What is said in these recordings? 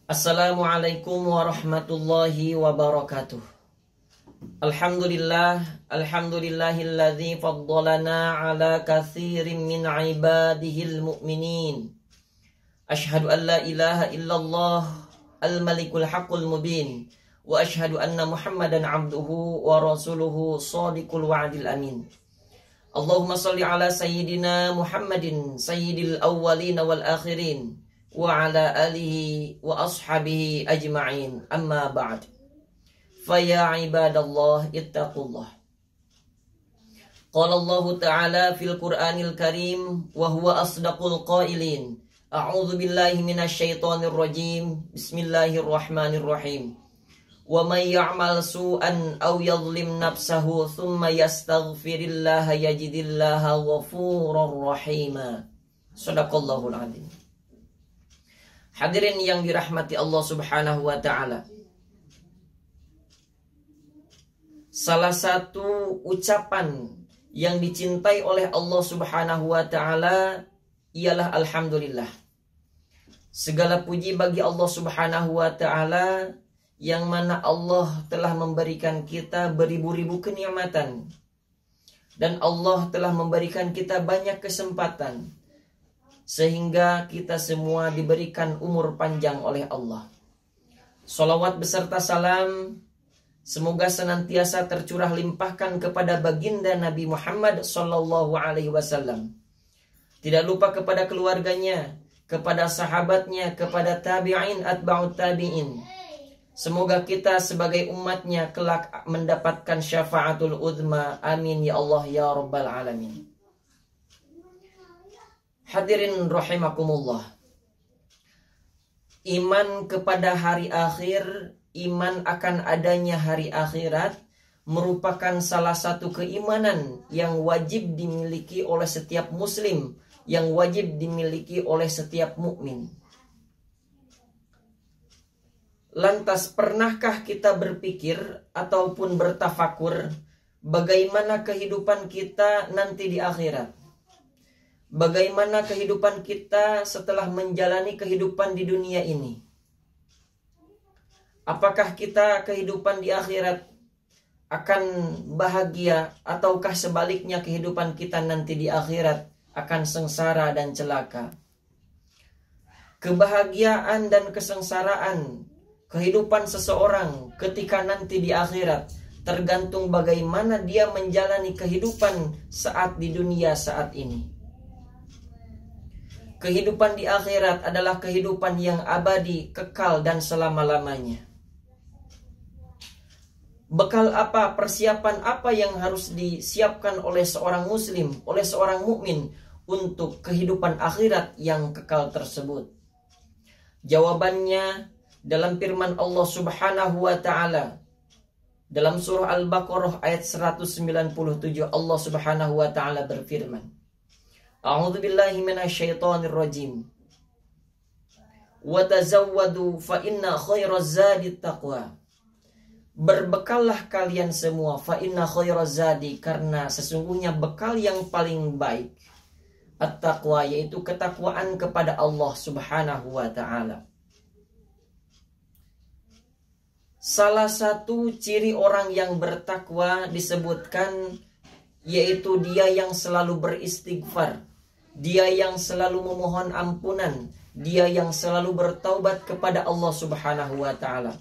Assalamualaikum warahmatullahi wabarakatuh. Alhamdulillahilladzi faddalana ala katsirin min ibadihil mu'minin. Ashhadu an la ilaha illallah al-malikul haqqul mubin wa ashhadu anna Muhammadan abduhu wa rasuluhu shadiqul wa'dil amin. Allahumma salli ala sayyidina Muhammadin sayyidil awwalin wal akhirin wa ala alihi wa ashabihi ajma'in, amma ba'd. Faya ibadallah ittaqullah. Qala Allah ta'ala fil Qur'anil Karim wa huwa asdaqul qailin. A'udzu billahi minasy syaithanir rajim. Bismillahirrahmanirrahim. Wa may ya'mal su'an aw yadhlim nafsahu thumma yastaghfirillaha yajidillaha ghafurur rahima. Shadaqallahul adzim. Hadirin yang dirahmati Allah Subhanahu wa ta'ala, salah satu ucapan yang dicintai oleh Allah Subhanahu wa ta'ala ialah alhamdulillah. Segala puji bagi Allah Subhanahu wa ta'ala, yang mana Allah telah memberikan kita beribu-ribu kenikmatan, dan Allah telah memberikan kita banyak kesempatan, sehingga kita semua diberikan umur panjang oleh Allah. Salawat beserta salam semoga senantiasa tercurah limpahkan kepada baginda Nabi Muhammad sallallahu alaihi wasallam. Tidak lupa kepada keluarganya, kepada sahabatnya, kepada tabi'in atba'ut tabi'in. Semoga kita sebagai umatnya kelak mendapatkan syafaatul uzma. Amin ya Allah ya rabbal alamin. Hadirin rahimakumullah. Iman kepada hari akhir, iman akan adanya hari akhirat, merupakan salah satu keimanan yang wajib dimiliki oleh setiap muslim, yang wajib dimiliki oleh setiap mukmin. Lantas pernahkah kita berpikir ataupun bertafakur bagaimana kehidupan kita nanti di akhirat? Bagaimana kehidupan kita setelah menjalani kehidupan di dunia ini? Apakah kita kehidupan di akhirat akan bahagia, ataukah sebaliknya kehidupan kita nanti di akhirat akan sengsara dan celaka? Kebahagiaan dan kesengsaraan kehidupan seseorang ketika nanti di akhirat tergantung bagaimana dia menjalani kehidupan saat di dunia saat ini. Kehidupan di akhirat adalah kehidupan yang abadi, kekal dan selama-lamanya. Bekal apa, persiapan apa yang harus disiapkan oleh seorang muslim, oleh seorang mukmin untuk kehidupan akhirat yang kekal tersebut? Jawabannya dalam firman Allah Subhanahu wa ta'ala dalam surah Al-Baqarah ayat 197. Allah Subhanahu wa ta'ala berfirman, A'udzu billahi minasy syaithanir rajim. Wa tazawwadu fa inna khairaz zadi taqwa. Berbekallah kalian semua, fa inna khairaz zadi, karena sesungguhnya bekal yang paling baik at-taqwa, yaitu ketakwaan kepada Allah Subhanahu wa ta'ala. Salah satu ciri orang yang bertakwa disebutkan yaitu dia yang selalu beristighfar, dia yang selalu memohon ampunan, dia yang selalu bertaubat kepada Allah Subhanahu wa ta'ala.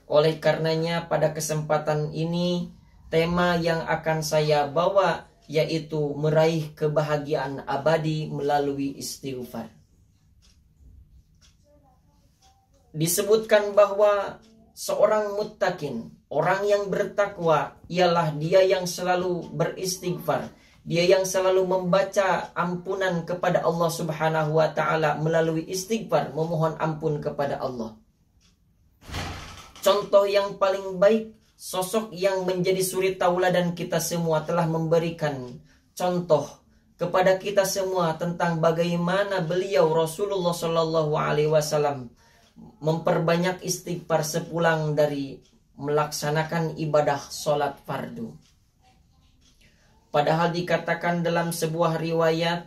Oleh karenanya pada kesempatan ini tema yang akan saya bawa yaitu meraih kebahagiaan abadi melalui istighfar. Disebutkan bahwa seorang muttaqin, orang yang bertakwa, ialah dia yang selalu beristighfar, dia yang selalu membaca ampunan kepada Allah Subhanahu wa ta'ala melalui istighfar, memohon ampun kepada Allah. Contoh yang paling baik, sosok yang menjadi suri tauladan kita semua, telah memberikan contoh kepada kita semua tentang bagaimana beliau Rasulullah Shallallahu Alaihi Wasallam memperbanyak istighfar sepulang dari melaksanakan ibadah sholat fardu. Padahal dikatakan dalam sebuah riwayat,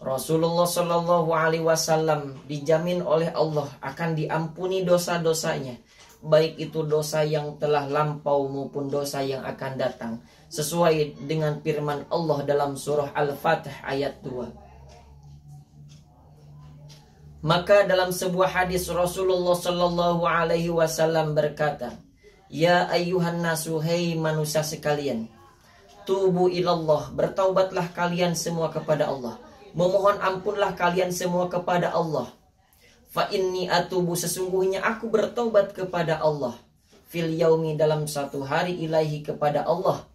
Rasulullah Shallallahu Alaihi Wasallam dijamin oleh Allah akan diampuni dosa-dosanya, baik itu dosa yang telah lampau maupun dosa yang akan datang, sesuai dengan firman Allah dalam surah Al-Fatih ayat 2. Maka dalam sebuah hadis Rasulullah Shallallahu Alaihi Wasallam berkata, ya ayyuhan nasu, hei manusia sekalian, tubu ilallah, bertaubatlah kalian semua kepada Allah, memohon ampunlah kalian semua kepada Allah. Fa inni atubu, sesungguhnya aku bertaubat kepada Allah, fil yaumi, dalam satu hari, ilaihi, kepada Allah,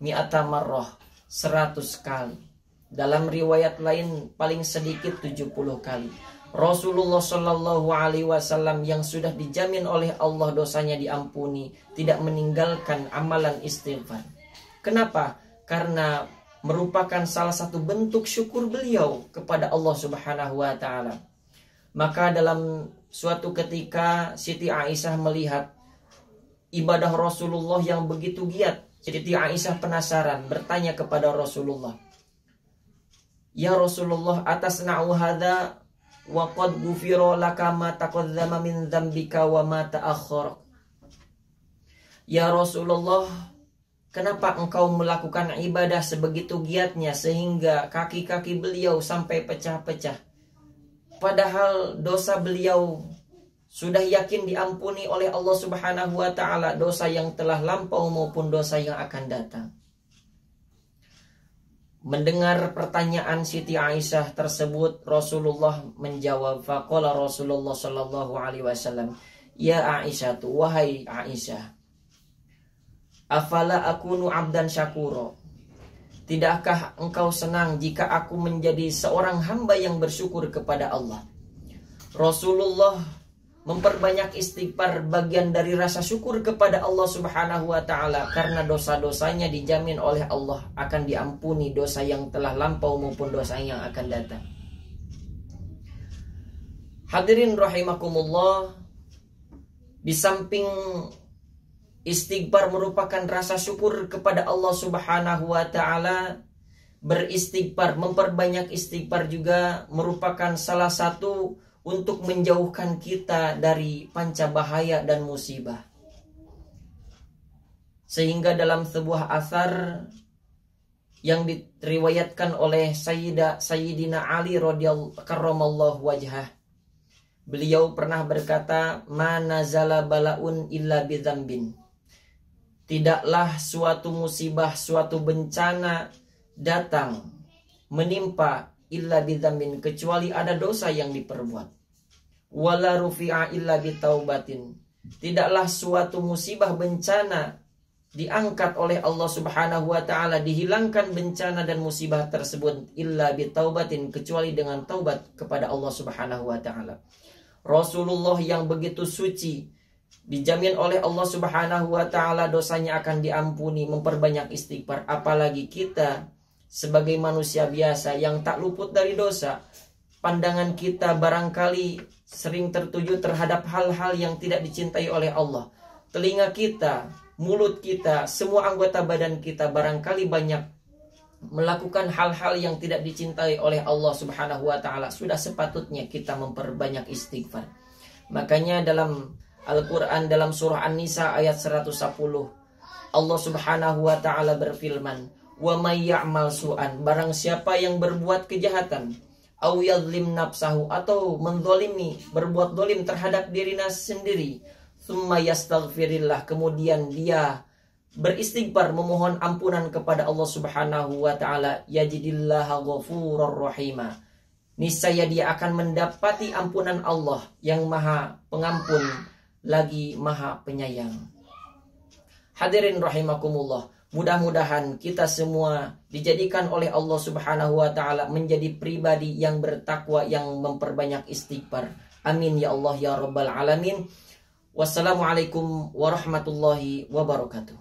mi'ata marrah, 100 kali. Dalam riwayat lain paling sedikit 70 kali. Rasulullah Shallallahu Alaihi Wasallam yang sudah dijamin oleh Allah dosanya diampuni, tidak meninggalkan amalan istighfar. Kenapa? Karena merupakan salah satu bentuk syukur beliau kepada Allah Subhanahu wa Ta'ala. Maka dalam suatu ketika Siti Aisyah melihat ibadah Rasulullah yang begitu giat, Siti Aisyah penasaran, bertanya kepada Rasulullah, ya Rasulullah, atasna'u hadza wa qad ghufira laka ma taqaddama min dzambika wa ma ta'akhkhara. Ya Rasulullah, kenapa engkau melakukan ibadah sebegitu giatnya sehingga kaki-kaki beliau sampai pecah-pecah? Padahal dosa beliau sudah yakin diampuni oleh Allah Subhanahu wa Ta'ala, dosa yang telah lampau maupun dosa yang akan datang. Mendengar pertanyaan Siti Aisyah tersebut, Rasulullah menjawab, faqala Rasulullah Shallallahu Alaihi Wasallam, ya Aisyah, wahai Aisyah, afala akunu abdan syakuro, tidakkah engkau senang jika aku menjadi seorang hamba yang bersyukur kepada Allah? Rasulullah memperbanyak istighfar, bagian dari rasa syukur kepada Allah Subhanahu wa Ta'ala, karena dosa-dosanya dijamin oleh Allah akan diampuni, dosa yang telah lampau maupun dosa yang akan datang. Hadirin rahimakumullah, di samping istighfar merupakan rasa syukur kepada Allah Subhanahu wa Ta'ala, beristighfar, memperbanyak istighfar juga merupakan salah satu untuk menjauhkan kita dari panca bahaya dan musibah. Sehingga dalam sebuah asar yang diriwayatkan oleh Sayyidina Ali radhiyallahu karramallahu wajhah, beliau pernah berkata, ma nazala balaun illa bidzambin, tidaklah suatu musibah, suatu bencana datang menimpa illa bidzambin, kecuali ada dosa yang diperbuat. Wala rufi'a illa bitaubatin, tidaklah suatu musibah bencana diangkat oleh Allah Subhanahu wa Ta'ala, dihilangkan bencana dan musibah tersebut illa bitaubatin, kecuali dengan taubat kepada Allah Subhanahu wa Ta'ala. Rasulullah yang begitu suci, dijamin oleh Allah Subhanahu wa Ta'ala dosanya akan diampuni, memperbanyak istighfar. Apalagi kita sebagai manusia biasa yang tak luput dari dosa, pandangan kita barangkali sering tertuju terhadap hal-hal yang tidak dicintai oleh Allah. Telinga kita, mulut kita, semua anggota badan kita barangkali banyak melakukan hal-hal yang tidak dicintai oleh Allah Subhanahu wa Ta'ala. Sudah sepatutnya kita memperbanyak istighfar. Makanya dalam Al-Quran, dalam surah An-Nisa ayat 110, Allah Subhanahu wa Ta'ala berfirman, wa may ya'mal su'an, barang siapa yang berbuat kejahatan, au yadlim nafsahu, atau menzalimi, berbuat zalim terhadap dirinya sendiri, tsumma yastaghfirillah, kemudian dia beristighfar, memohon ampunan kepada Allah Subhanahu wa Ta'ala, yajidillaha ghafurur rahima, niscaya dia akan mendapati ampunan Allah yang maha pengampun lagi maha penyayang. Hadirin rahimakumullah, mudah-mudahan kita semua dijadikan oleh Allah Subhanahu wa Ta'ala menjadi pribadi yang bertakwa, yang memperbanyak istighfar. Amin ya Allah ya Rabbal Alamin. Wassalamualaikum warahmatullahi wabarakatuh.